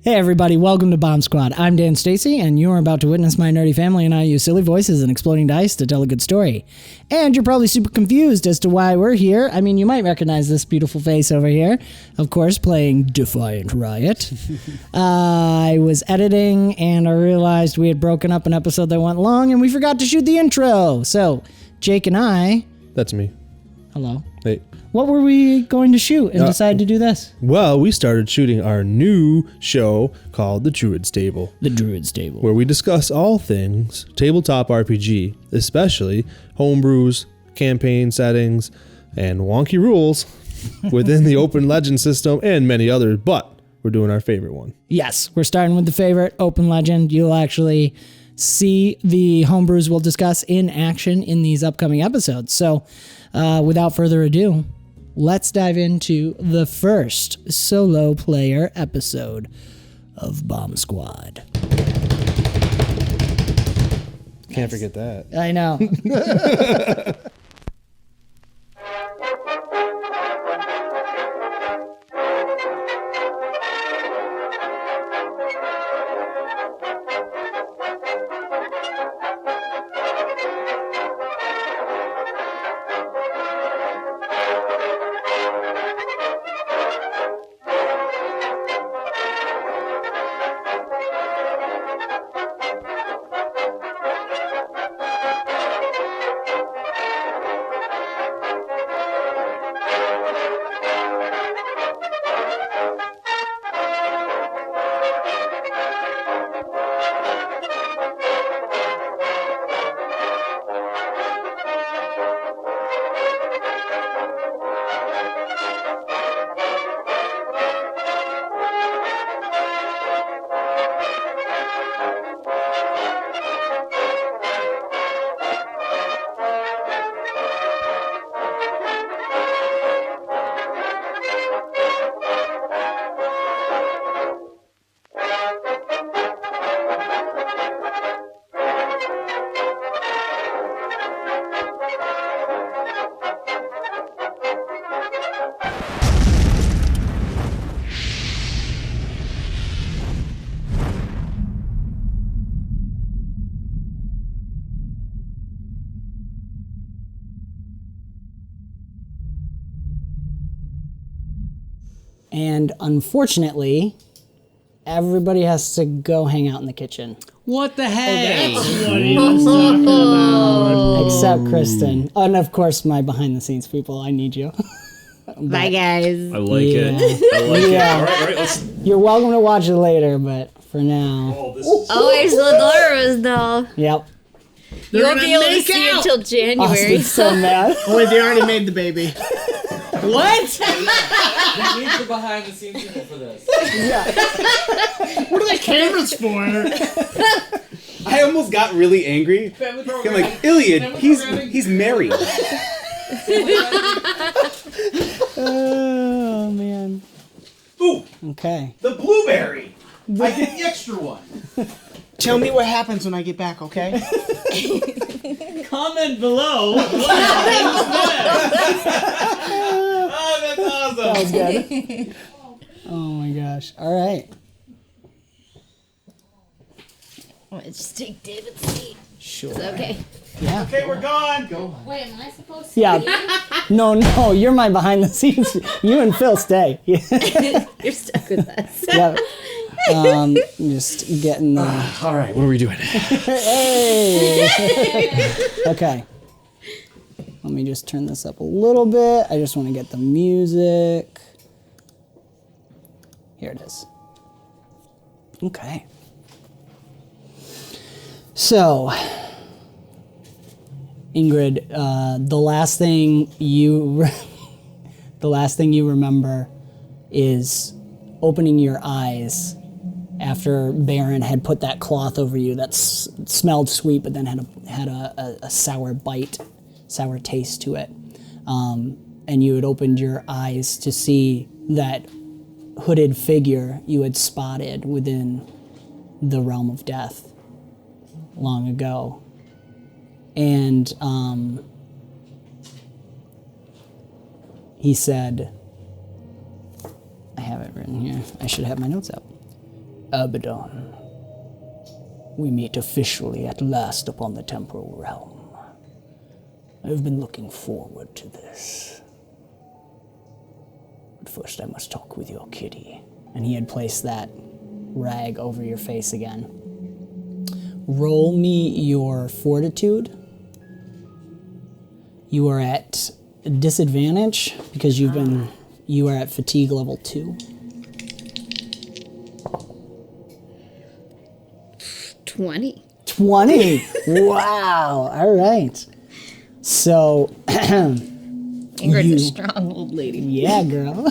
Hey everybody, welcome to BombSquad. I'm Dan Stacy, and you're about to witness my nerdy family and I use silly voices and exploding dice to tell a good story. And you're probably super confused as to why we're here. I mean, you might recognize this beautiful face over here. Of course, playing Defiant Riot. I was editing, and I realized we had broken up an episode that went long, and we forgot to shoot the intro. So, Jake and I... That's me. Hello. Hey. What were we going to shoot and decide to do this? Well, we started shooting our new show called The Druid's Table. The Druid's Table. Where we discuss all things tabletop RPG, especially homebrews, campaign settings, and wonky rules within the open legend system and many others, but we're doing our favorite one. Yes, we're starting with the favorite, Open Legend. You'll actually see the homebrews we'll discuss in action in these upcoming episodes. So, without further ado, let's dive into the first solo player episode of BombSquad. Can't forget that. I know. And unfortunately, everybody has to go hang out in the kitchen. What the heck? That's what he was talking about. Except Kristen. Oh, and of course, my behind-the-scenes people. I need you. Bye, guys. I like Yeah. it. I like Yeah. it. All right, let's. You're welcome to watch it later, but for now... Oh, this is. Oh, I'm so nervous though. Yep. You won't gonna be able to make see it out. till January. Austin's so mad. Wait, they already made the baby. What? We need the behind the scenes people for this. What are the cameras for? I almost got really angry. Family I'm programming. like, Iliad, Family he's programming. married. Oh, man. Ooh, Okay. the blueberry. I get the extra one. Tell me what happens when I get back, okay? Comment below. What happens next? Oh, that's awesome. That was good. Oh, my gosh. All right. I'm gonna just take David's seat. Sure. Is that okay? Yeah. Okay, we're gone. Go. Wait, am I supposed to? Yeah. No, you're my behind the scenes. You and Phil stay. You're stuck with us. Yeah. Just getting the... All right, what are we doing? Hey! Okay. Let me just turn this up a little bit. I just want to get the music. Here it is. Okay. So, Ingrid, the last thing you remember is opening your eyes after Baron had put that cloth over you that smelled sweet, but then had a sour bite, sour taste to it. And you had opened your eyes to see that hooded figure you had spotted within the realm of death long ago. And he said, I have it written here. I should have my notes up. Abaddon, we meet officially at last upon the temporal realm. I've been looking forward to this. But first I must talk with your kitty. And he had placed that rag over your face again. Roll me your fortitude. You are at disadvantage because you are at fatigue level 2. 20. 20. Wow. All right. So Ingrid's a strong old lady. yeah, girl.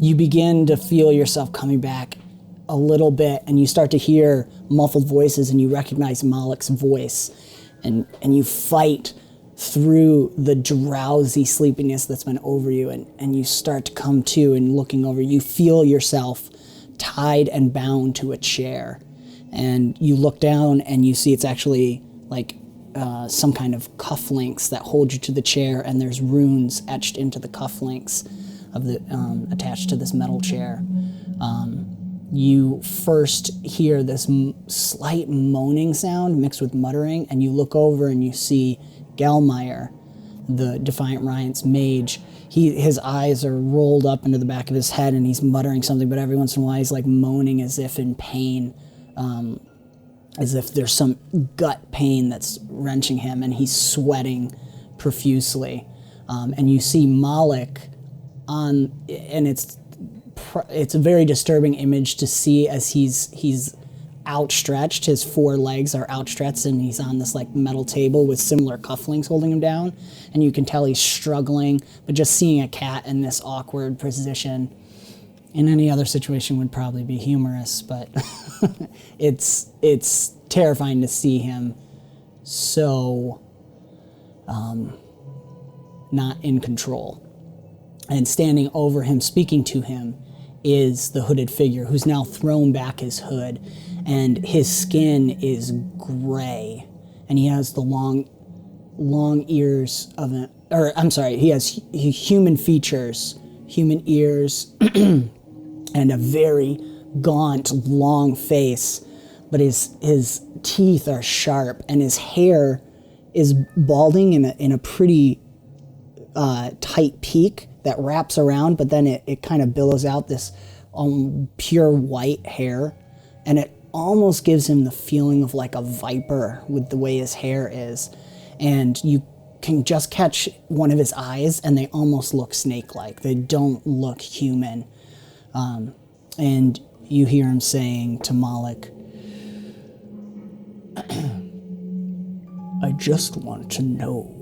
You begin to feel yourself coming back a little bit, and you start to hear muffled voices, and you recognize Malik's voice, and you fight through the drowsy sleepiness that's been over you, and you start to come to, and looking over, you feel yourself tied and bound to a chair, and you look down and you see it's actually like some kind of cufflinks that hold you to the chair, and there's runes etched into the cufflinks of the attached to this metal chair. You first hear this slight moaning sound mixed with muttering, and you look over and you see Gelmeyer, the Defiant Ryan's mage. His eyes are rolled up into the back of his head, and he's muttering something, but every once in a while he's like moaning as if in pain, as if there's some gut pain that's wrenching him, and he's sweating profusely. And you see Malik on, and it's a very disturbing image to see as he's outstretched. His 4 legs are outstretched, and he's on this like metal table with similar cufflinks holding him down, and you can tell he's struggling. But just seeing a cat in this awkward position in any other situation would probably be humorous, but it's terrifying to see him so not in control. And standing over him, speaking to him, is the hooded figure who's now thrown back his hood, and his skin is gray, and he has the long ears of he has human features, human ears, and a very gaunt, long face, but his teeth are sharp, and his hair is balding in a pretty tight peak that wraps around, but then it kind of billows out this pure white hair, and it almost gives him the feeling of like a viper with the way his hair is, and you can just catch one of his eyes, and they almost look snake-like. They don't look human. And you hear him saying to Malik, I just want to know,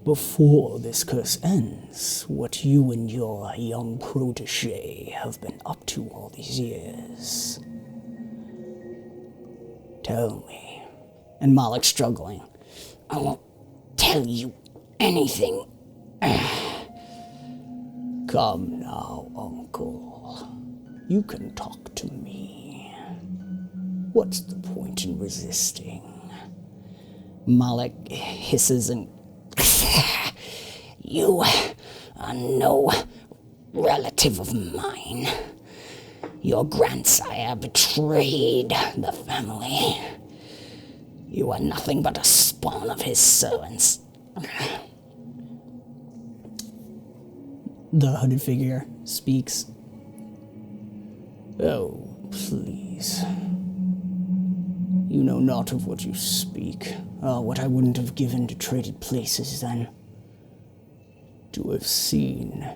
before this curse ends, what you and your young protege have been up to all these years. Tell me. And Malik's struggling. I won't tell you anything. Come now, uncle. You can talk to me. What's the point in resisting? Malik hisses and you are no relative of mine. Your grandsire betrayed the family. You are nothing but a spawn of his servants. The hooded figure speaks. Oh, please. You know not of what you speak. Oh, what I wouldn't have given to traded places then. To have seen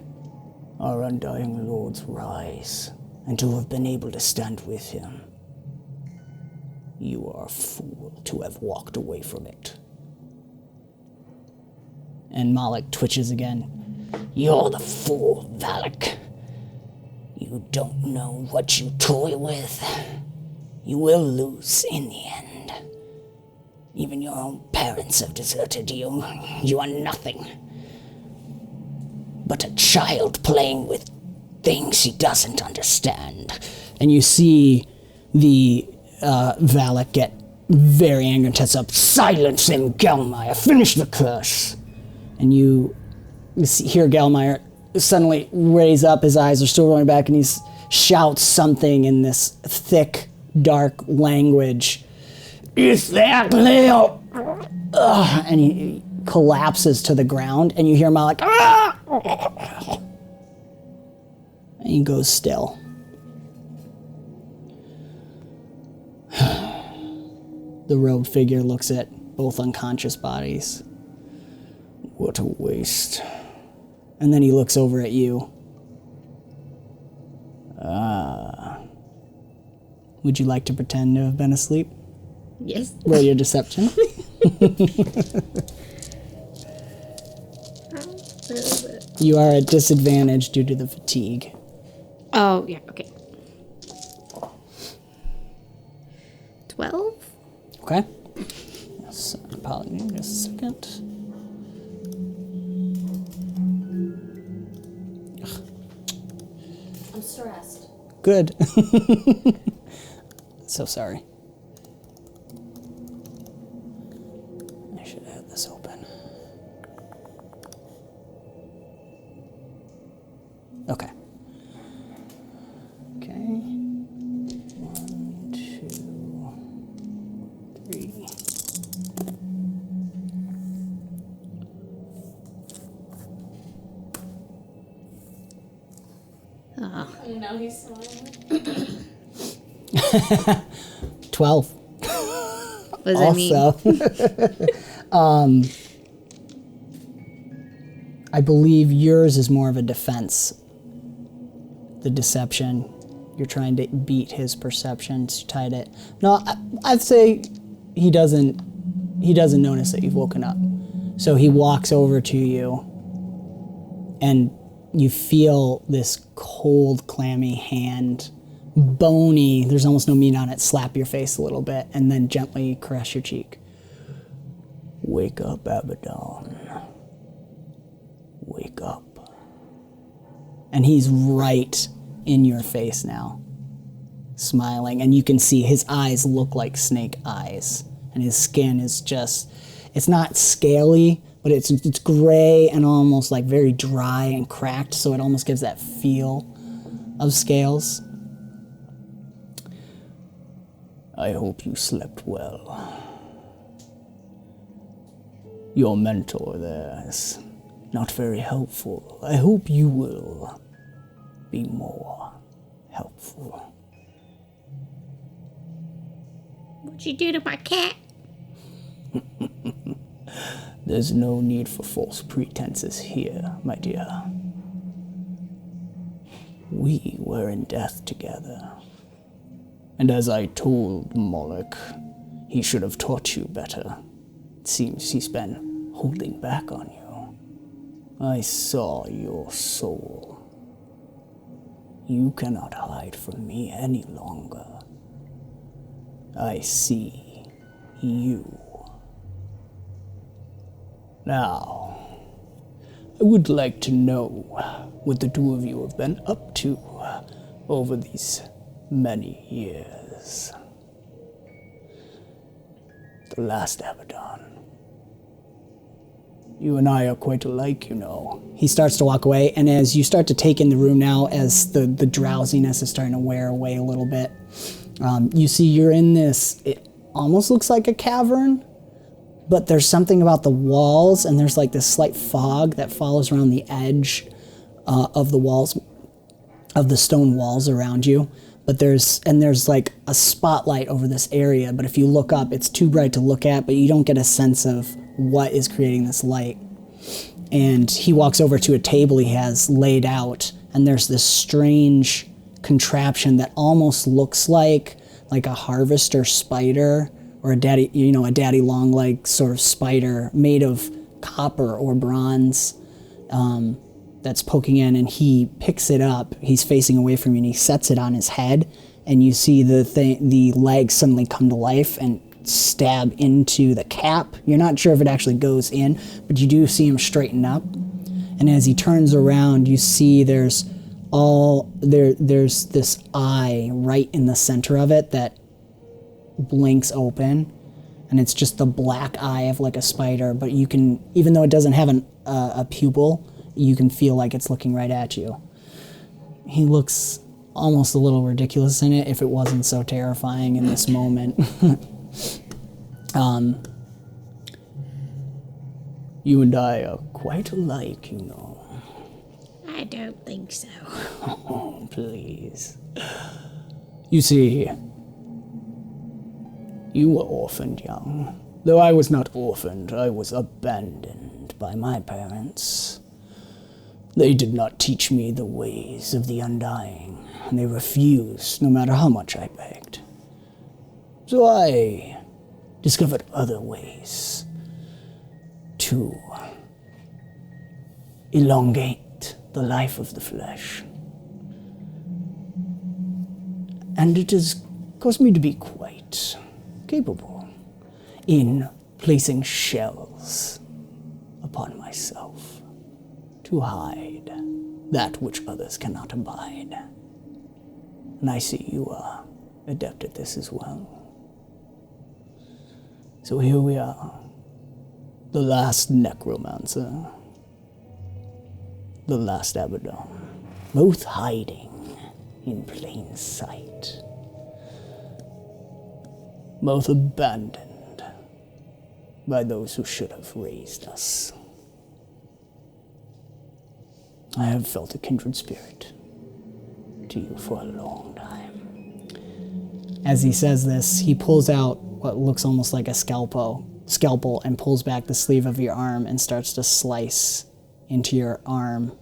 our undying lord's rise, and to have been able to stand with him. You are a fool to have walked away from it. And Malik twitches again. You're the fool, Valak. You don't know what you toy with. You will lose in the end. Even your own parents have deserted you. You are nothing but a child playing with things he doesn't understand. And you see the Valak get very angry and tense up. Silence him, Gelmeyer. Finish the curse. And you hear Gelmeyer suddenly raise up. His eyes are still rolling back, and he's shouts something in this thick, dark language. Is that Leo? And he collapses to the ground, and you hear him out like, ah! And he goes still. The robed figure looks at both unconscious bodies. What a waste. And then he looks over at you. Would you like to pretend to have been asleep? Yes. Roll your deception. You are at disadvantage due to the fatigue. Oh, yeah, okay. 12? Okay. Yes, apologies, just a second. I'm stressed. Good. So sorry. I should have this open. Okay. Okay. 1, 2, 3. Oh. No, he's smiling. 12. What does that mean? Also, I believe yours is more of a defense. The deception. You're trying to beat his perceptions. You tied it. No, I'd say he doesn't notice that you've woken up. So he walks over to you, and you feel this cold, clammy hand, bony, there's almost no meat on it, slap your face a little bit, and then gently caress your cheek. Wake up, Abaddon. Wake up. And he's right in your face now, smiling, and you can see his eyes look like snake eyes, and his skin is just, it's not scaly, but it's gray and almost like very dry and cracked, so it almost gives that feel of scales. I hope you slept well. Your mentor there is not very helpful. I hope you will be more helpful. What'd you do to my cat? There's no need for false pretenses here, my dear. We were in death together. And as I told Moloch, he should have taught you better. It seems he's been holding back on you. I saw your soul. You cannot hide from me any longer. I see you. Now, I would like to know what the two of you have been up to over these many years. The last Abaddon. You and I are quite alike, you know. He starts to walk away, and as you start to take in the room now, as the drowsiness is starting to wear away a little bit, you see you're in this, it almost looks like a cavern, but there's something about the walls, and there's like this slight fog that follows around the edge of the walls, of the stone walls around you. But there's like a spotlight over this area, but if you look up, it's too bright to look at, but you don't get a sense of what is creating this light. And he walks over to a table he has laid out, and there's this strange contraption that almost looks like a harvester spider, or a daddy long leg sort of spider made of copper or bronze, that's poking in, and he picks it up. He's facing away from you, and he sets it on his head, and you see the legs suddenly come to life and stab into the cap. You're not sure if it actually goes in, but you do see him straighten up. And as he turns around, you see there's this eye right in the center of it that blinks open, and it's just the black eye of like a spider, but you can, even though it doesn't have a pupil, you can feel like it's looking right at you. He looks almost a little ridiculous in it if it wasn't so terrifying in this moment. You and I are quite alike, you know. I don't think so. Oh, please. You see, you were orphaned young. Though I was not orphaned, I was abandoned by my parents. They did not teach me the ways of the undying, and they refused, no matter how much I begged. So I discovered other ways to elongate the life of the flesh. And it has caused me to be quite capable in placing shells upon myself to hide that which others cannot abide. And I see you are adept at this as well. So here we are, the last necromancer, the last Abaddon, both hiding in plain sight, both abandoned by those who should have raised us. I have felt a kindred spirit to you for a long time. As he says this, he pulls out what looks almost like a scalpel and pulls back the sleeve of your arm and starts to slice into your arm.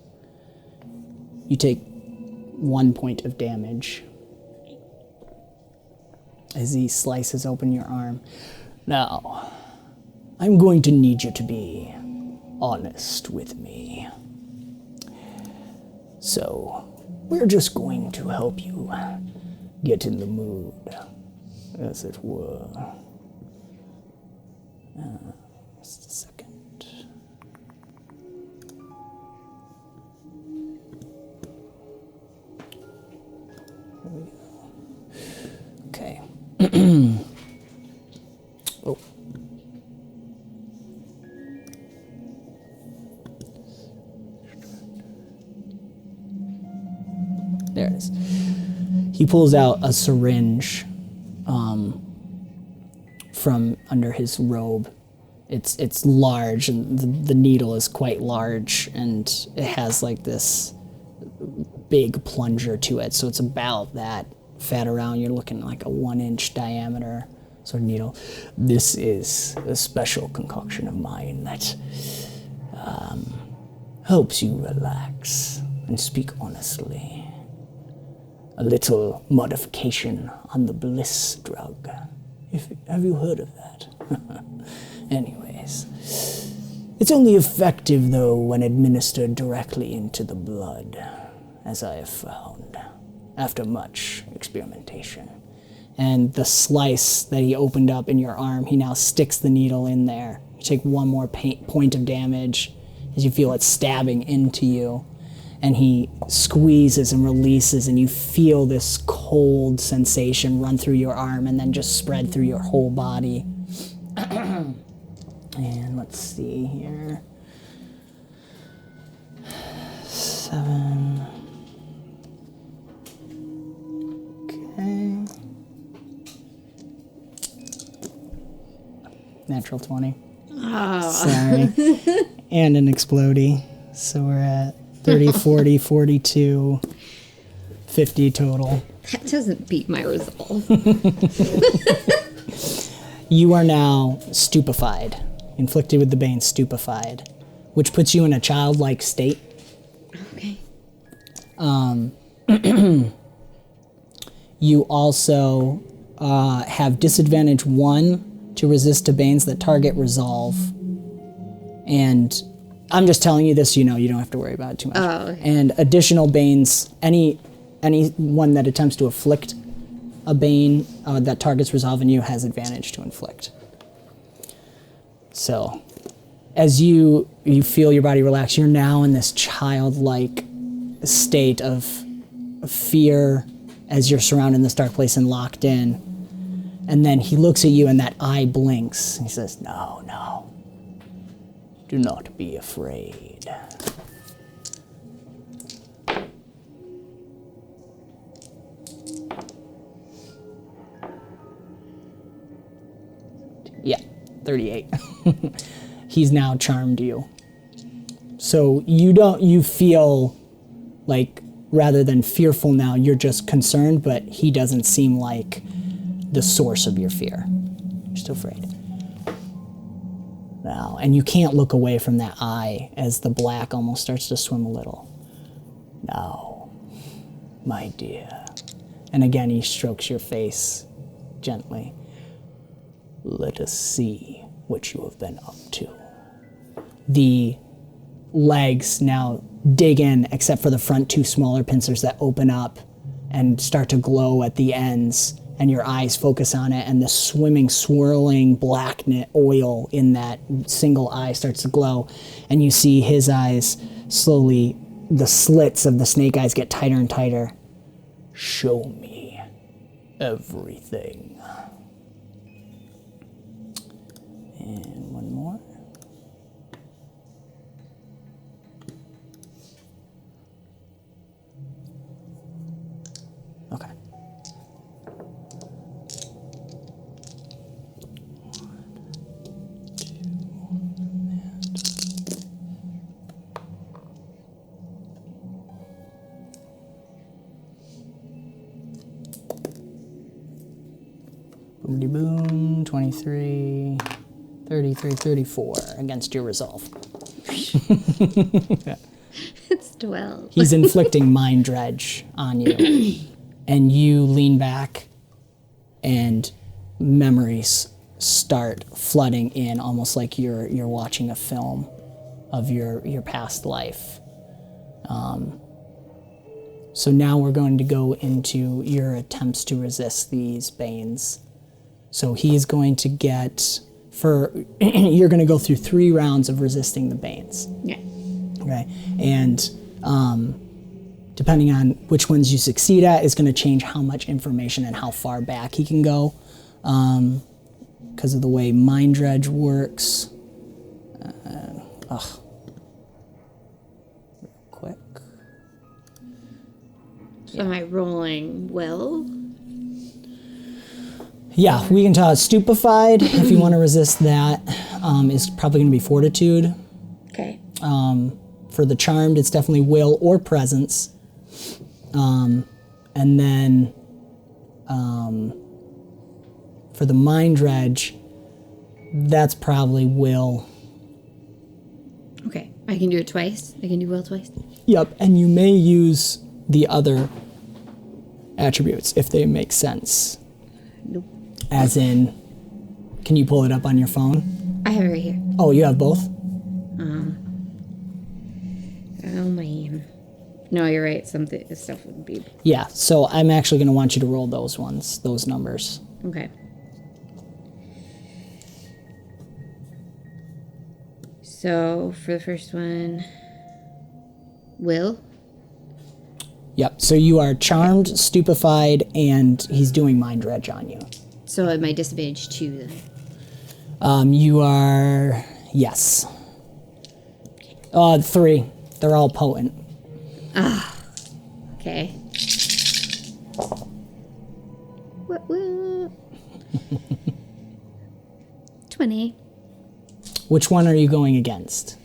You take 1 point of damage as he slices open your arm. Now, I'm going to need you to be honest with me. So, we're just going to help you get in the mood, as it were. Just a second. There we go. Okay. Oh. There it is. He pulls out a syringe from under his robe. It's large, and the needle is quite large, and it has like this big plunger to it. So it's about that fat around. You're looking like a 1-inch diameter sort of needle. This is a special concoction of mine that helps you relax and speak honestly. A little modification on the bliss drug. Have you heard of that? Anyways, it's only effective, though, when administered directly into the blood, as I have found, after much experimentation. And the slice that he opened up in your arm, he now sticks the needle in there. You take 1 more point of damage as you feel it stabbing into you. And he squeezes and releases, and you feel this cold sensation run through your arm and then just spread through your whole body. And let's see here. 7. Okay. Natural 20. Oh. Sorry. And an explodey. So we're at 30, 40, 42, 50 total. That doesn't beat my resolve. You are now stupefied, inflicted with the bane, stupefied, which puts you in a childlike state. Okay. You also have disadvantage 1 to resist to banes that target resolve. And I'm just telling you this, so you know, you don't have to worry about it too much. Oh, okay. And additional banes, anyone that attempts to afflict a bane that targets resolve in you has advantage to inflict. So, as you feel your body relax, you're now in this childlike state of fear as you're surrounded in this dark place and locked in. And then he looks at you and that eye blinks. He says, no. Do not be afraid. Yeah, 38. He's now charmed you. So you feel like rather than fearful now, you're just concerned, but he doesn't seem like the source of your fear. You're still afraid. Now, and you can't look away from that eye as the black almost starts to swim a little. Now, my dear. And again, he strokes your face gently. Let us see what you have been up to. The legs now dig in, except for the front two smaller pincers that open up and start to glow at the ends, and your eyes focus on it, and the swimming, swirling black oil in that single eye starts to glow, and you see his eyes slowly, the slits of the snake eyes get tighter and tighter. Show me everything. And one more. Okay. Boomity boom, 23, 33, 34 against your resolve. It's 12. He's inflicting mind dredge on you. And you lean back and memories start flooding in, almost like you're watching a film of your past life. So now we're going to go into your attempts to resist these banes. So he's going to get, you're going to go through 3 rounds of resisting the banes. Yeah. Okay, and depending on which ones you succeed at is going to change how much information and how far back he can go, because of the way mind dredge works. Real quick. So am I rolling well? Yeah, we can tell stupefied. If you want to resist that, is probably going to be fortitude. Okay. For the charmed, it's definitely will or presence. And then for the mind dredge, that's probably will. Okay. I can do it twice. I can do will twice. Yep, and you may use the other attributes if they make sense. Nope. As in, can you pull it up on your phone? I have it right here. Oh, you have both? Oh man. No, you're right. This stuff would be Yeah, so I'm actually going to want you to roll those ones, those numbers. okay. So for the first one, will. Yep, so you are charmed, stupefied, and he's doing mind dredge on you. So at my disadvantage 2 then. You are, yes. 3. They're all potent. Okay. What? 20. Which one are you going against?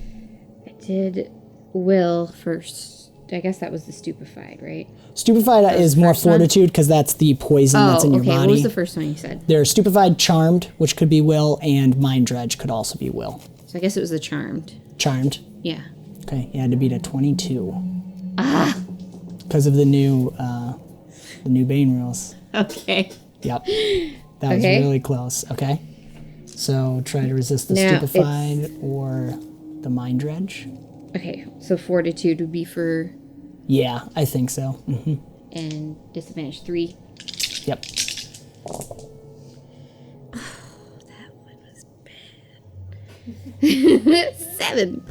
I did will first. I guess that was the stupefied, right? Stupefied is more first one? fortitude because that's the poison that's in your okay. body. What was the first one you said? There's stupefied, charmed, which could be will, and mind dredge could also be will. So I guess it was the charmed. Charmed. Yeah. Okay, you had to beat a 22. Because of the new Bane rules. Okay. Yep. That was Okay. really close. Okay. So try to resist the Now, stupefied or the mind dredge. Okay. So fortitude would be for Yeah, I think so. and disadvantage 3. Yep. That one was bad. 7.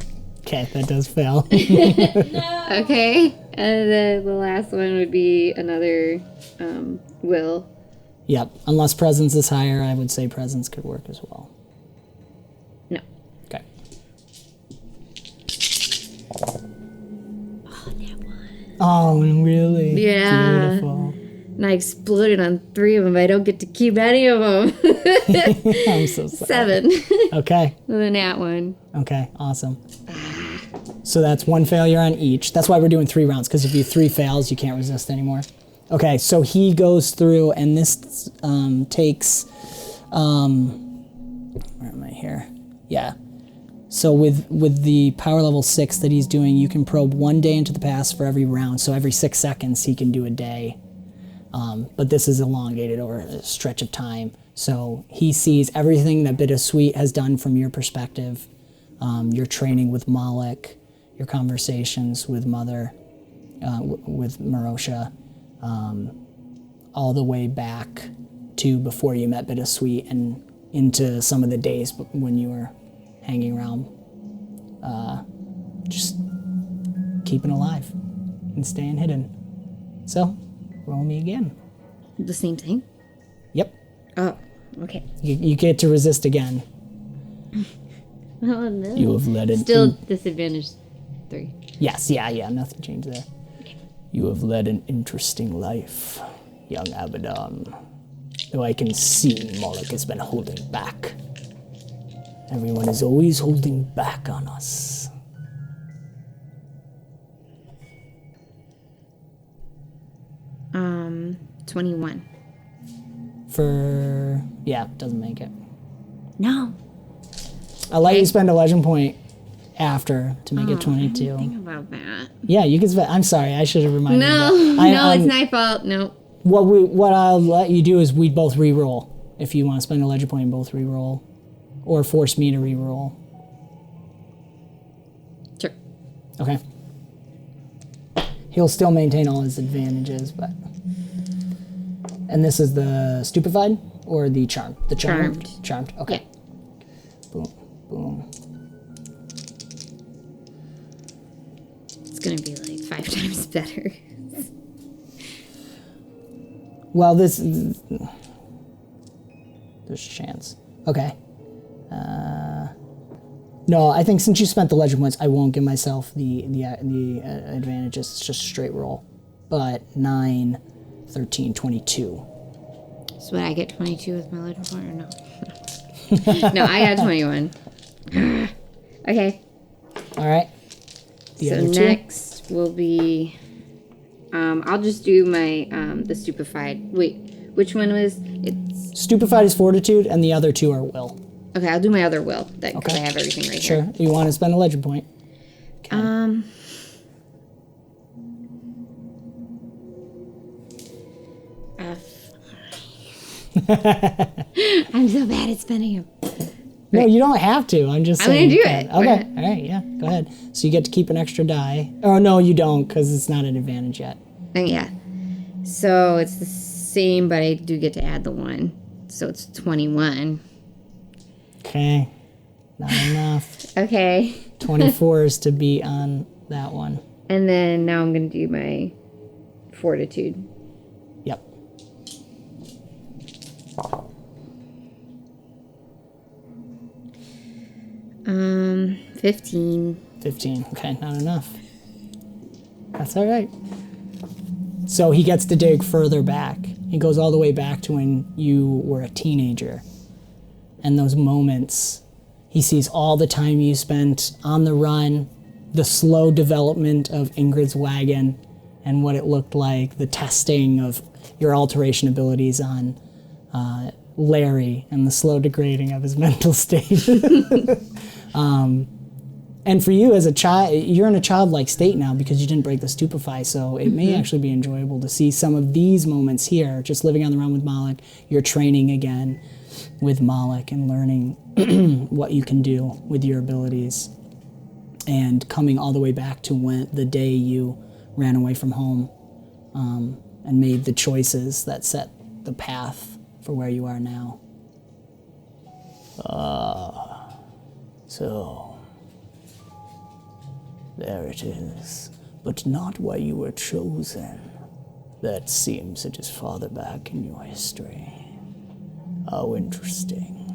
Okay, that does fail. Okay. And then the last one would be another will. Yep. Unless presence is higher, I would say presence could work as well. No. Okay. Oh, that one. Oh, really? Yeah. Beautiful. And I exploded on 3 of them. I don't get to keep any of them. I'm so sorry. 7 Okay. with a nat 1. Okay, awesome. So that's 1 failure on each. That's why we're doing 3 rounds, because if you 3 fails, you can't resist anymore. Okay, so he goes through, and this takes, where am I here? Yeah. So with the power level 6 that he's doing, you can probe 1 day into the past for every round. So every 6 seconds, he can do a day. But this is elongated over a stretch of time. So he sees everything that BIITAA Sweet has done from your perspective. Your training with Malik, your conversations with Mother, with Marosha, all the way back to before you met BIITAA Sweet and into some of the days when you were hanging around, just keeping alive and staying hidden. So, roll me again. The same thing? Yep. Oh, okay. You get to resist again. Oh, no. You have led an Still disadvantage 3. Yes, yeah, nothing changed there. You have led an interesting life, young Abaddon. Though I can see Moloch has been holding back. Everyone is always holding back on us. Um, 21. Doesn't make it. No. I'll let you spend a legend point after to make it I didn't 22. think about that. Yeah, you can spend. I'm sorry, I should have reminded No, you. it's my fault. No. What I'll let you do is we both re-roll. If you want to spend a legend point and both re-roll. Or force me to re-roll. Sure. Okay. He'll still maintain all his advantages, but... And this is the stupefied or the charmed? The charmed. Charmed. Okay. Yeah. Boom. It's going to be like 5 times better. Well, there's a chance. Okay. No, I think since you spent the legend points, I won't give myself the advantages. It's just a straight roll. But 9, 13, 22. So would I get 22 with my legend point or no? No, I got 21. Okay. All right. So next will be... I'll just do my the stupefied. Wait, which one was it's? Stupefied is fortitude, and the other 2 are will. Okay, I'll do my other will. Because Okay. I have everything right Sure. here. You want to spend a legend point? I'm so bad at spending them. No, you don't have to. I'm just I'm saying. gonna do go it. ahead. Go Okay. ahead. All right. Yeah. Go ahead. So you get to keep an extra die. Oh no, you don't, because it's not an advantage yet. Yeah. So it's the same, but I do get to add the 1. So it's 21. Okay. Not enough. Okay. 24 is to be on that one. And then now I'm gonna do my fortitude. Yep. 15. 15. Okay, not enough. That's all right. So he gets to dig further back. He goes all the way back to when you were a teenager. And those moments, he sees all the time you spent on the run, the slow development of Ingrid's wagon, and what it looked like, the testing of your alteration abilities on Larry, and the slow degrading of his mental state. And for you as a child, you're in a childlike state now because you didn't break the stupefy, so it may actually be enjoyable to see some of these moments here, just living on the run with Malik, you're training again with Malik and learning what you can do with your abilities, and coming all the way back to the day you ran away from home and made the choices that set the path for where you are now. So... there it is, but not why you were chosen. That seems it is farther back in your history. How interesting.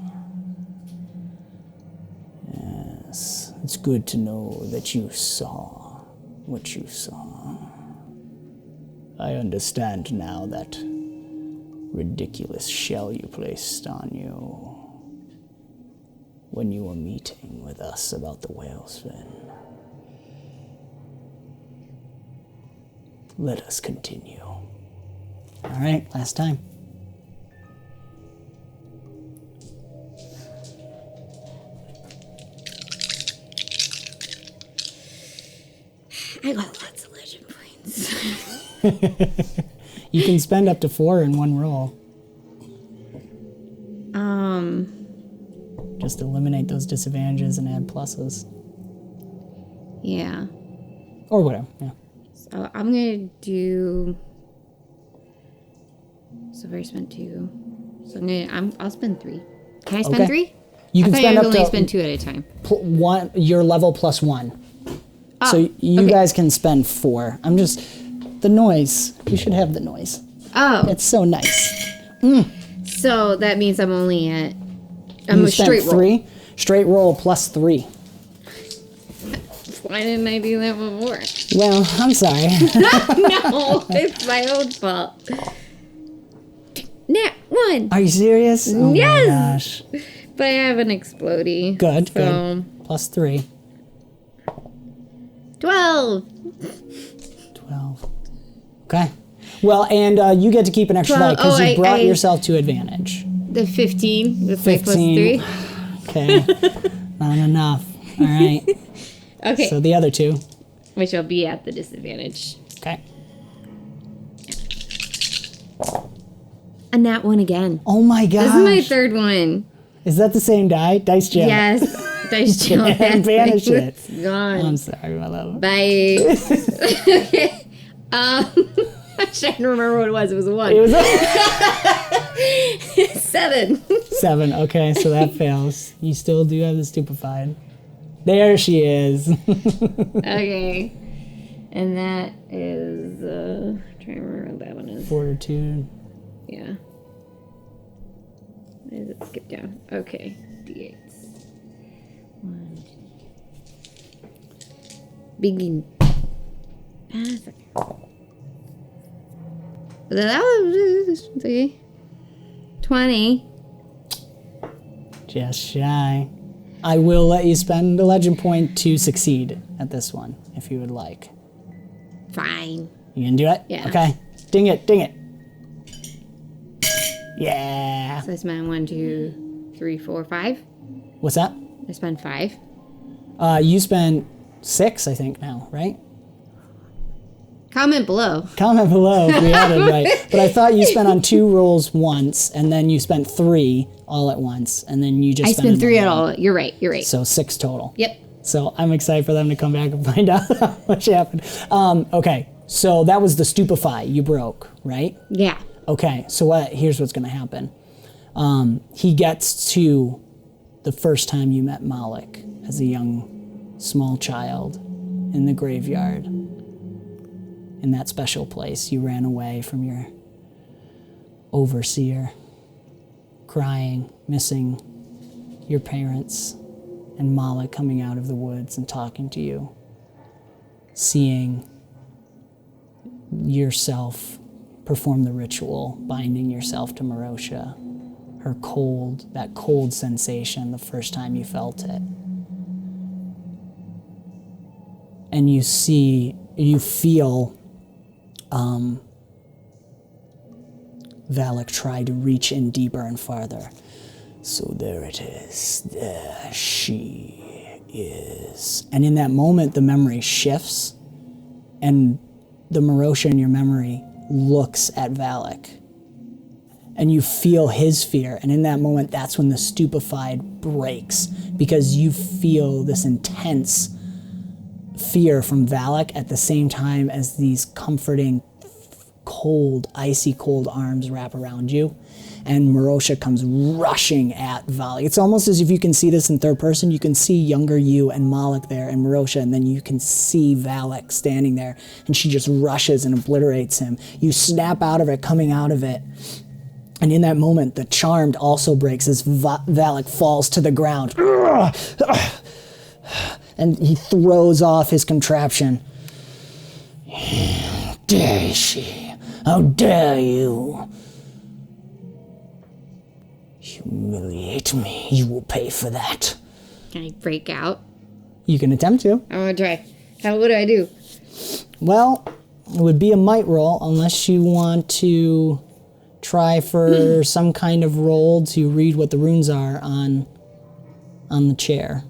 Yes, it's good to know that you saw what you saw. I understand now that ridiculous shell you placed on you when you were meeting with us about the whale's fin. Let us continue. All right, last time. I got lots of legend points. You can spend up to 4 in one roll. Just eliminate those disadvantages and add pluses. Yeah. Or whatever, yeah. So I'm gonna do. So I've already spent 2. So I'll spend 3. Can I spend Okay. 3? You can I spend thought up I to only spend 2 at a time. one, your level plus 1. Oh, So you okay. guys can spend 4. I'm just, the noise, you should have the noise. Oh, It's so nice. so that means I'm only at. You I'm a spent straight roll. 3, straight roll plus 3. Why didn't I do that before? Well, I'm sorry. No, it's my own fault. Nat 1. Are you serious? Oh Yes! my gosh. But I have an explodey. Good, So, good. Plus 3. 12. 12. Okay. Well, and you get to keep an extra die 12. because Oh, you brought I- yourself to advantage. The 15 with my plus 15. 3. Okay. Not enough. All right. Okay. So the other 2. Which will be at the disadvantage. Okay. A nat 1 again. Oh my gosh. This is my 3rd one. Is that the same die? Dice jail. Yes. Dice jail. Banish it. It's gone. I'm sorry, my love. Bye. I'm trying to remember what it was. It was a 1. It was 7. 7. Okay, so that fails. You still do have the stupefied. There she is. Okay. And that is, trying to remember what that one is. Fortitude. Yeah. Why does it skip down? Okay. D8s. 1, 2. Begin. That was okay. 20. Just shy. I will let you spend a legend point to succeed at this one, if you would like. Fine. You can do it? Yeah. Okay. Ding it, ding it. Yeah. So I spent 1, 2, 3, 4, 5. What's that? I spent 5. You spent 6, I think, now, right? Comment below. Comment below if we had it right. But I thought you spent on 2 rolls once, and then you spent 3 all at once, and then you just I spent 3 at another all. one. You're right. You're right. So 6 total. Yep. So I'm excited for them to come back and find out how much happened. Okay, so that was the stupefy you broke, right? Yeah. Okay, so here's what's going to happen. He gets to the first time you met Malik as a young, small child in the graveyard. In that special place, you ran away from your overseer, crying, missing your parents, and Malik coming out of the woods and talking to you, seeing yourself perform the ritual, binding yourself to Marosha, her cold, that cold sensation the first time you felt it. And you feel Valak try to reach in deeper and farther. So there it is. There she is. And in that moment, the memory shifts, and the Marosha in your memory looks at Valak. And you feel his fear. And in that moment, that's when the stupefied breaks, because you feel this intense fear from Valak at the same time as these comforting, cold, icy cold arms wrap around you. And Marosha comes rushing at Valak. It's almost as if you can see this in third person. You can see younger you and Malik there and Marosha, and then you can see Valak standing there, and she just rushes and obliterates him. You snap out of it, coming out of it. And in that moment, the charmed also breaks as Valak falls to the ground. And he throws off his contraption. There she How dare you? Humiliate me. You will pay for that. Can I break out? You can attempt to. I want to try. What do I do? Well, it would be a might roll unless you want to try for some kind of roll to read what the runes are on the chair.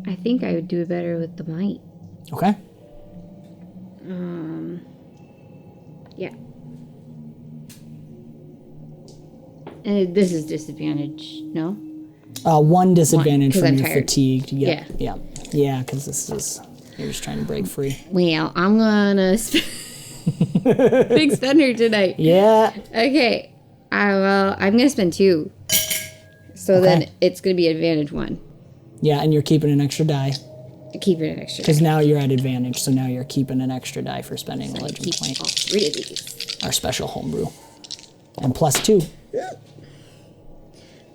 I think I would do it better with the might. Okay. Yeah. And this is disadvantage, no? One disadvantage 'cause from I'm your tired. fatigued. Yeah, because this is, you're just trying to break free. Well, I'm gonna big spender tonight. Yeah. Okay. I'm gonna spend 2. So then it's gonna be advantage 1. Yeah, and you're keeping an extra die. Keep it an extra. Because now you're at advantage, so now you're keeping an extra die for spending a legend Keep point. all 3 of these. Our special homebrew. And +2.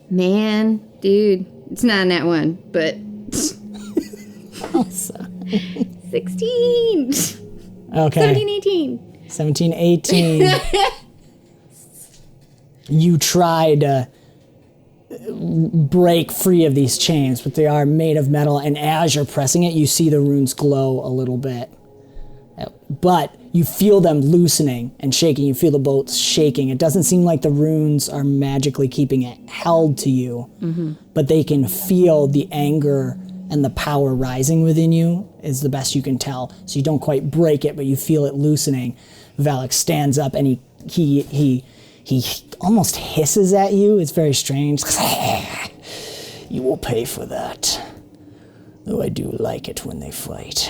Man, dude, it's not in that one, but 16, Okay. 17, 18. 17, 18. You try to break free of these chains, but they are made of metal, and as you're pressing it, you see the runes glow a little bit. But you feel them loosening and shaking. You feel the bolts shaking. It doesn't seem like the runes are magically keeping it held to you, but they can feel the anger and the power rising within you, is the best you can tell. So you don't quite break it, but you feel it loosening. Valak stands up and he almost hisses at you. It's very strange. You will pay for that. Though I do like it when they fight.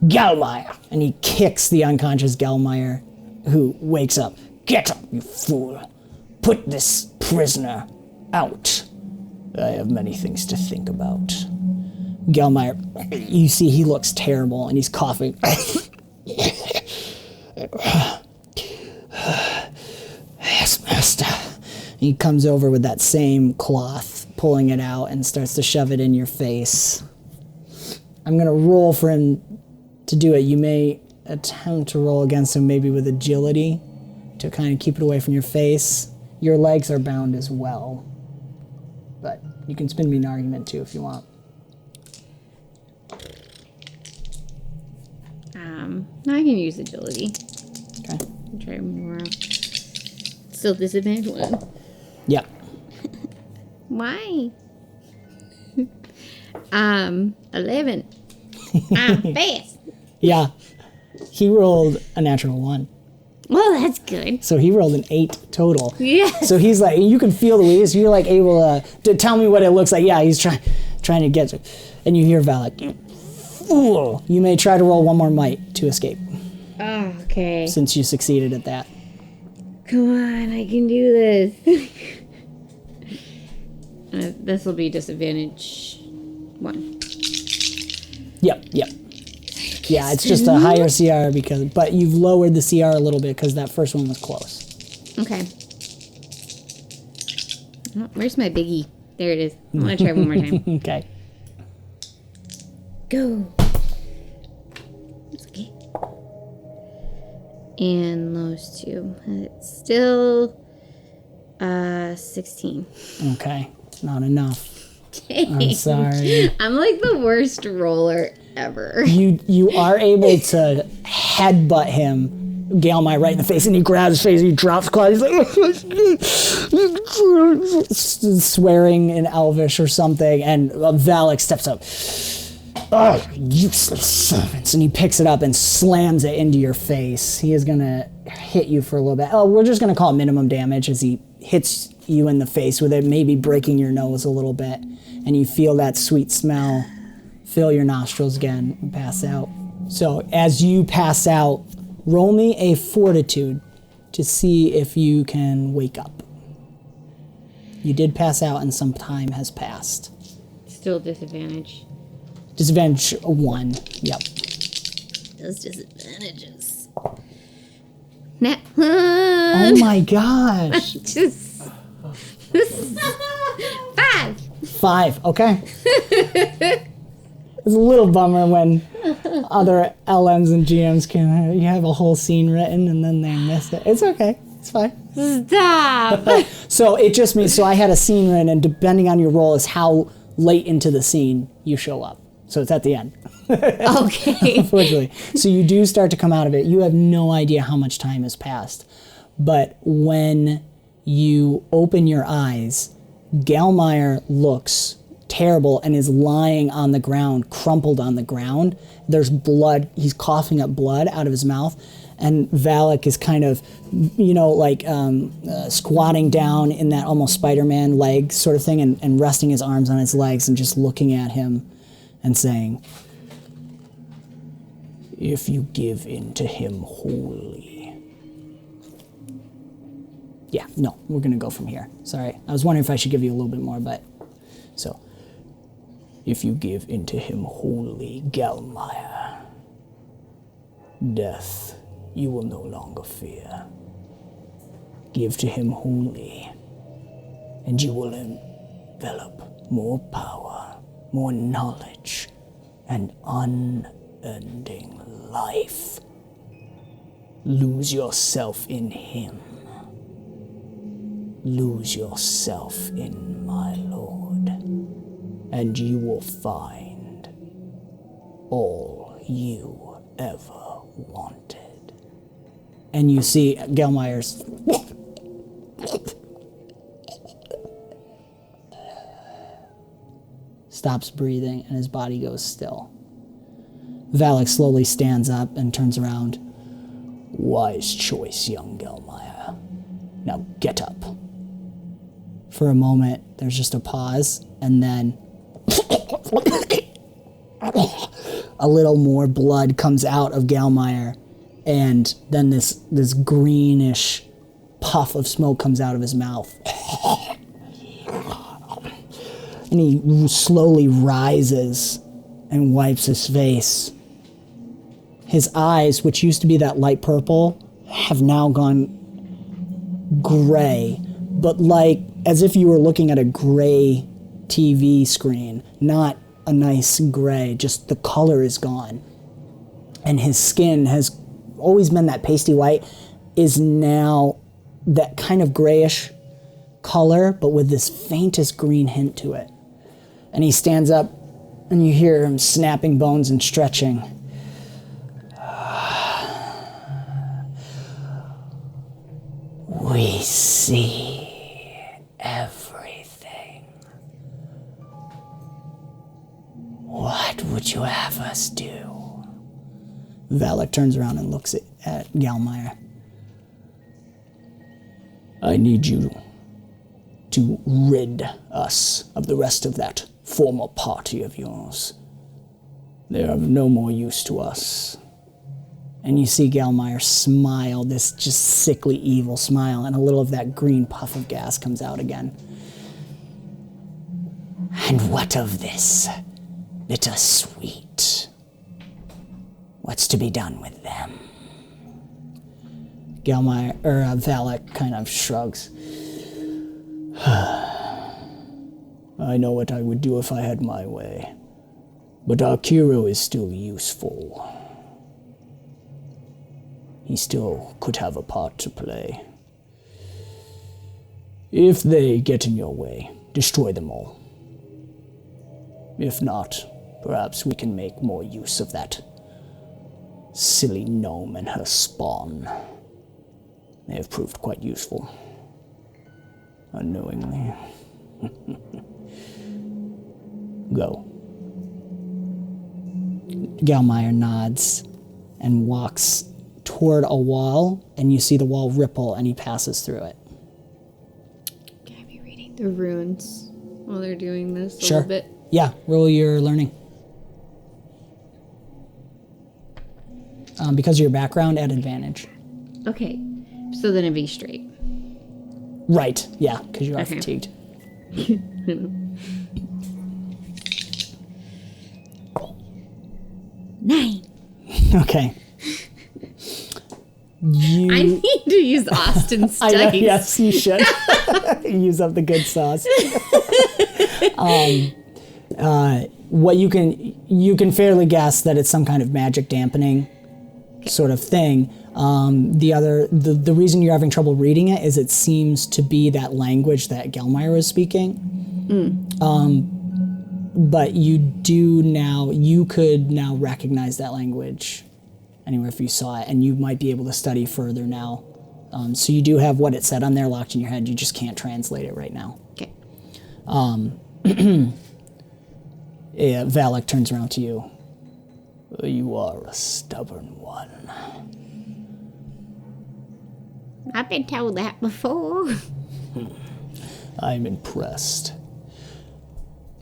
Gelmeyer! And he kicks the unconscious Gelmeyer, who wakes up. Get up, you fool. Put this prisoner out. I have many things to think about. Gelmeyer, you see he looks terrible, and he's coughing. Yes, master. He comes over with that same cloth, pulling it out, and starts to shove it in your face. I'm going to roll for him to do it. You may attempt to roll against him, maybe with agility, to kind of keep it away from your face. Your legs are bound as well. But you can spin me an argument, too, if you want. No, I can use agility. Okay. Try more. Still disadvantage 1. Yep. Why? 11. I'm fast. Yeah. He rolled a natural 1. Well, that's good. So he rolled an 8 total. Yeah. So he's like, you can feel the weakness. You're like able to tell me what it looks like. Yeah, he's trying to get to. And you hear Valak, you fool. You may try to roll one more might to escape. Oh, okay. Since you succeeded at that. Come on, I can do this. This will be disadvantage 1. Yep. Yeah, it's just a higher CR but you've lowered the CR a little bit because that first one was close. Okay. Oh, where's my biggie? There it is. I want to try one more time. Okay. Go. It's okay. And those 2. It's still 16. Okay. Not enough. I'm sorry. I'm like the worst roller ever. You are able to headbutt him, Galmai, right in the face, and he grabs his face and he drops claws. He's like swearing in Elvish or something, and Valak steps up. Oh, useless servants. And he picks it up and slams it into your face. He is going to hit you for a little bit. Oh, we're just going to call it minimum damage as he hits you in the face with it, maybe breaking your nose a little bit. And you feel that sweet smell fill your nostrils again and pass out. So as you pass out, roll me a fortitude to see if you can wake up. You did pass out and some time has passed. Still disadvantage. Disadvantage 1. Yep. Those disadvantages. Nat. Oh my gosh. Just 5. 5. Okay. It's a little bummer when other LMs and GMs can. You have a whole scene written and then they miss it. It's okay. It's fine. Stop. So it just means, so I had a scene written, and depending on your role is how late into the scene you show up. So it's at the end. Okay. Unfortunately. So you do start to come out of it. You have no idea how much time has passed. But when you open your eyes, Gelmeyer looks terrible and is lying on the ground, crumpled on the ground. There's blood. He's coughing up blood out of his mouth. And Valak is kind of, squatting down in that almost Spider-Man leg sort of thing and resting his arms on his legs and just looking at him and saying, "If you give in to him wholly." Yeah, no, we're going to go from here. Sorry. I was wondering if I should give you a little bit more, but... So, if you give in to him wholly, Gelmeyer, death you will no longer fear. Give to him wholly, and you will envelop more power, more knowledge, and unending life. Lose yourself in him. Lose yourself in my Lord, and you will find all you ever wanted. And you see Gelmeyer's stops breathing and his body goes still. Valak slowly stands up and turns around. "Wise choice, young Gelmeyer. Now get up." For a moment, there's just a pause, and then a little more blood comes out of Gelmeyer, and then this greenish puff of smoke comes out of his mouth. And he slowly rises and wipes his face. His eyes, which used to be that light purple, have now gone gray, but like as if you were looking at a gray TV screen, not a nice gray, just the color is gone. And his skin has always been that pasty white, is now that kind of grayish color, but with this faintest green hint to it. And he stands up, and you hear him snapping bones and stretching. "We see everything. What would you have us do?" Valak turns around and looks at Gelmeyer. "I need you to rid us of the rest of that former party of yours. They are of no more use to us." And you see Gelmeyer smile, this just sickly evil smile, and a little of that green puff of gas comes out again. "And what of this BIITAA Sweet? What's to be done with them?" Valak kind of shrugs. "I know what I would do if I had my way, but our hero is still useful. He still could have a part to play. If they get in your way, destroy them all. If not, perhaps we can make more use of that silly gnome and her spawn. They have proved quite useful. Unknowingly. Go." Gelmeyer nods and walks toward a wall, and you see the wall ripple, and he passes through it. Can I be reading the runes while they're doing this a Sure. little bit? Yeah, roll your learning. Because of your background, at advantage. Okay, so then it'd be straight. Right, yeah, because you are Okay. fatigued. 9. Okay. I need to use Austin's I know, dice. yes, you should. what you can fairly guess that it's some kind of magic dampening sort of thing. The reason you're having trouble reading it is it seems to be that language that Gelmire is speaking. But you could now recognize that language anywhere if you saw it, and you might be able to study further now. So you do have what it said on there locked in your head. You just can't translate it right now. Okay. Valak turns around to you. You are a stubborn one. I've been told that before. I'm impressed.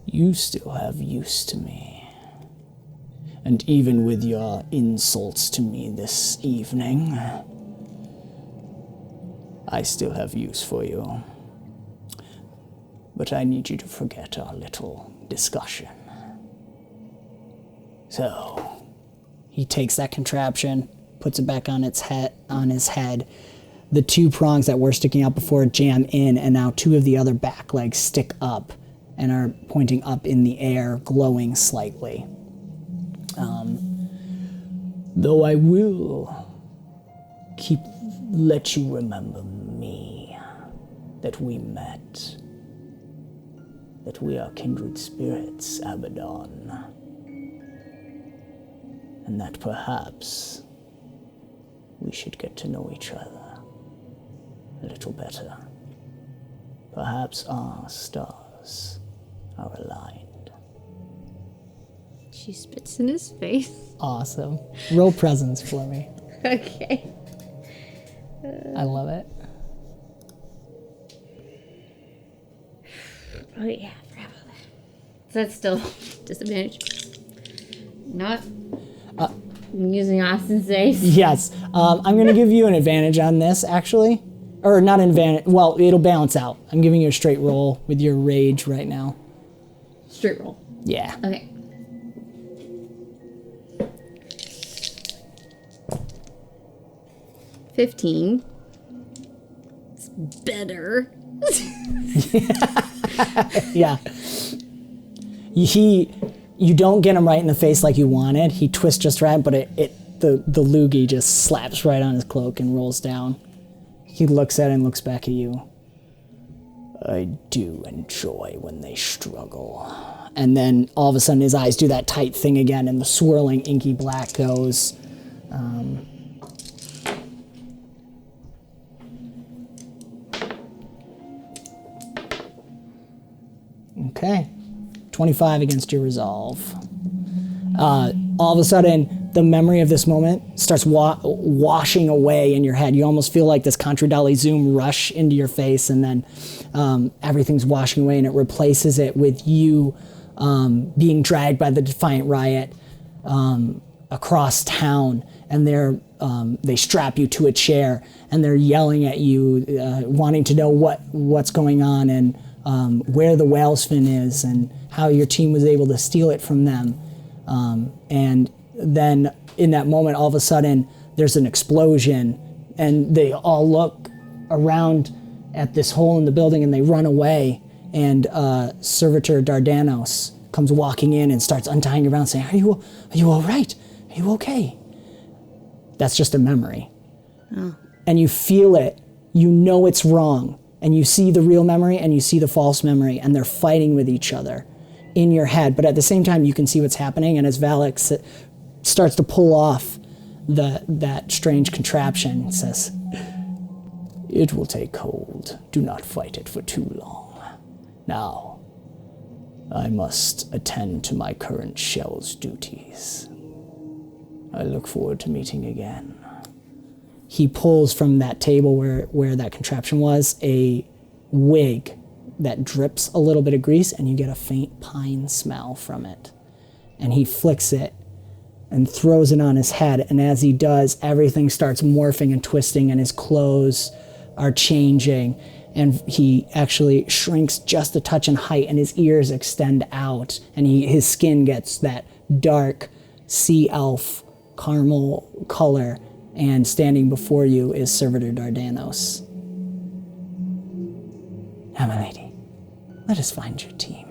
You still have use to me. And even with your insults to me this evening, I still have use for you. But I need you to forget our little discussion. So, he takes that contraption, puts it back on his head. The two prongs that were sticking out before jam in, and now two of the other back legs stick up and are pointing up in the air, glowing slightly. Though I will let you remember me, that we met, that we are kindred spirits, Abaddon, and that perhaps we should get to know each other a little better. Perhaps our stars are aligned. She spits in his face. Awesome. Roll presents for me. Okay. I love it. Oh yeah, I forgot about that. So that's still disadvantage. Not. I'm using Austin's dice. Yes. I'm going to give you an advantage on this, actually. Or not an advantage. Well, it'll balance out. I'm giving you a straight roll with your rage right now. Straight roll. Yeah. Okay. $15. It's better. Yeah. You don't get him right in the face like you wanted. He twists just right, but the loogie just slaps right on his cloak and rolls down. He looks at it and looks back at you. I do enjoy when they struggle. And then all of a sudden his eyes do that tight thing again, and the swirling inky black goes. Okay. 25 against your resolve. All of a sudden, the memory of this moment starts washing away in your head. You almost feel like this Contradali zoom rush into your face, and then everything's washing away, and it replaces it with you being dragged by the Defiant Riot across town, and they strap you to a chair, and they're yelling at you, wanting to know what's going on, and where the whale's fin is, and how your team was able to steal it from them. And then in that moment, all of a sudden, there's an explosion, and they all look around at this hole in the building, and they run away. And Servitor Dardanos comes walking in and starts untying around, saying, Are you all right? Are you okay? That's just a memory. Oh. And you feel it. You know it's wrong. And you see the real memory and you see the false memory, and they're fighting with each other in your head. But at the same time, you can see what's happening. And as Valak starts to pull off that strange contraption, it says, It will take hold. Do not fight it for too long. Now, I must attend to my current shell's duties. I look forward to meeting again. He pulls from that table where that contraption was a wig that drips a little bit of grease, and you get a faint pine smell from it. And he flicks it and throws it on his head, and as he does, everything starts morphing and twisting, and his clothes are changing, and he actually shrinks just a touch in height, and his ears extend out, and his skin gets that dark sea elf caramel color. And standing before you is Servitor Dardanos. Now, my lady, let us find your team.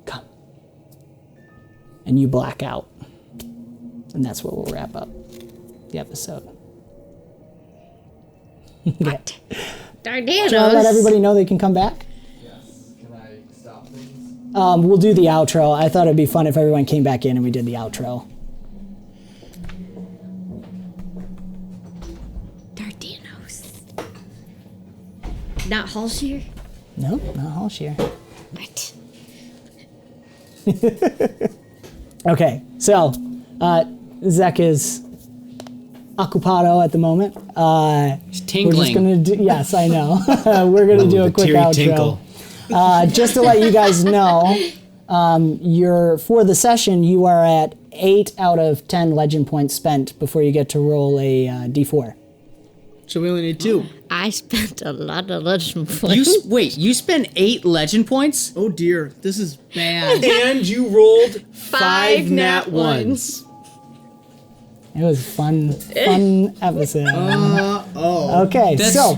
Come. and you black out. And that's where we'll wrap up the episode. What? Do you want to let everybody know they can come back? Yes. Can I stop things? We'll do the outro. I thought it'd be fun if everyone came back in and we did the outro. Dardanos. Not Halshear? Nope, not Halshear. What? Okay, so Zek is occupado at the moment. It's We're tingling. just gonna do. Yes, I know. We're gonna do a quick teary outro. tinkle. Just to let you guys know, for the session you are at 8 out of 10 legend points spent before you get to roll a d4. So we only need 2. I spent a lot of legend points. You spent 8 legend points? Oh dear, this is bad. And you rolled 5 nat ones. It was a fun episode. Okay, That's- so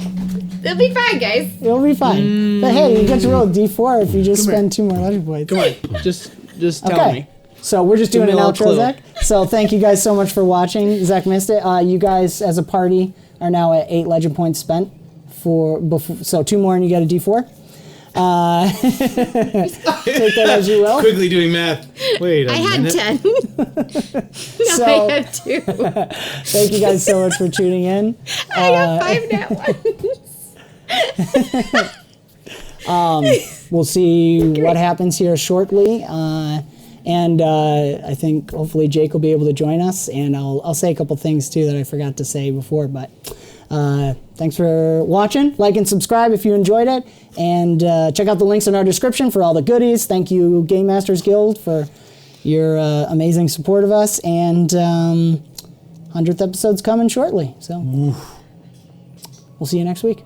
It'll be fine, guys. it'll be fine. But hey, you get to roll a d4 if you just spend 2 more legend points. Come on, just tell Okay. me. So we're just doing me an a little outro, clue. Zach. So thank you guys so much for watching. Zach missed it. You guys, as a party, are now at 8 legend points spent. So 2 more and you get a d4. Take that as you will. quickly doing math. Wait a I had minute. 10. No, So- I have 2. Thank you guys so much for tuning in. I have 5 nat ones. We'll see what happens here shortly. And I think hopefully Jake will be able to join us. And I'll say a couple things too that I forgot to say before. But thanks for watching. Like and subscribe if you enjoyed it. And check out the links in our description for all the goodies. Thank you, Game Masters Guild, for your amazing support of us. And 100th episode's coming shortly. So we'll see you next week.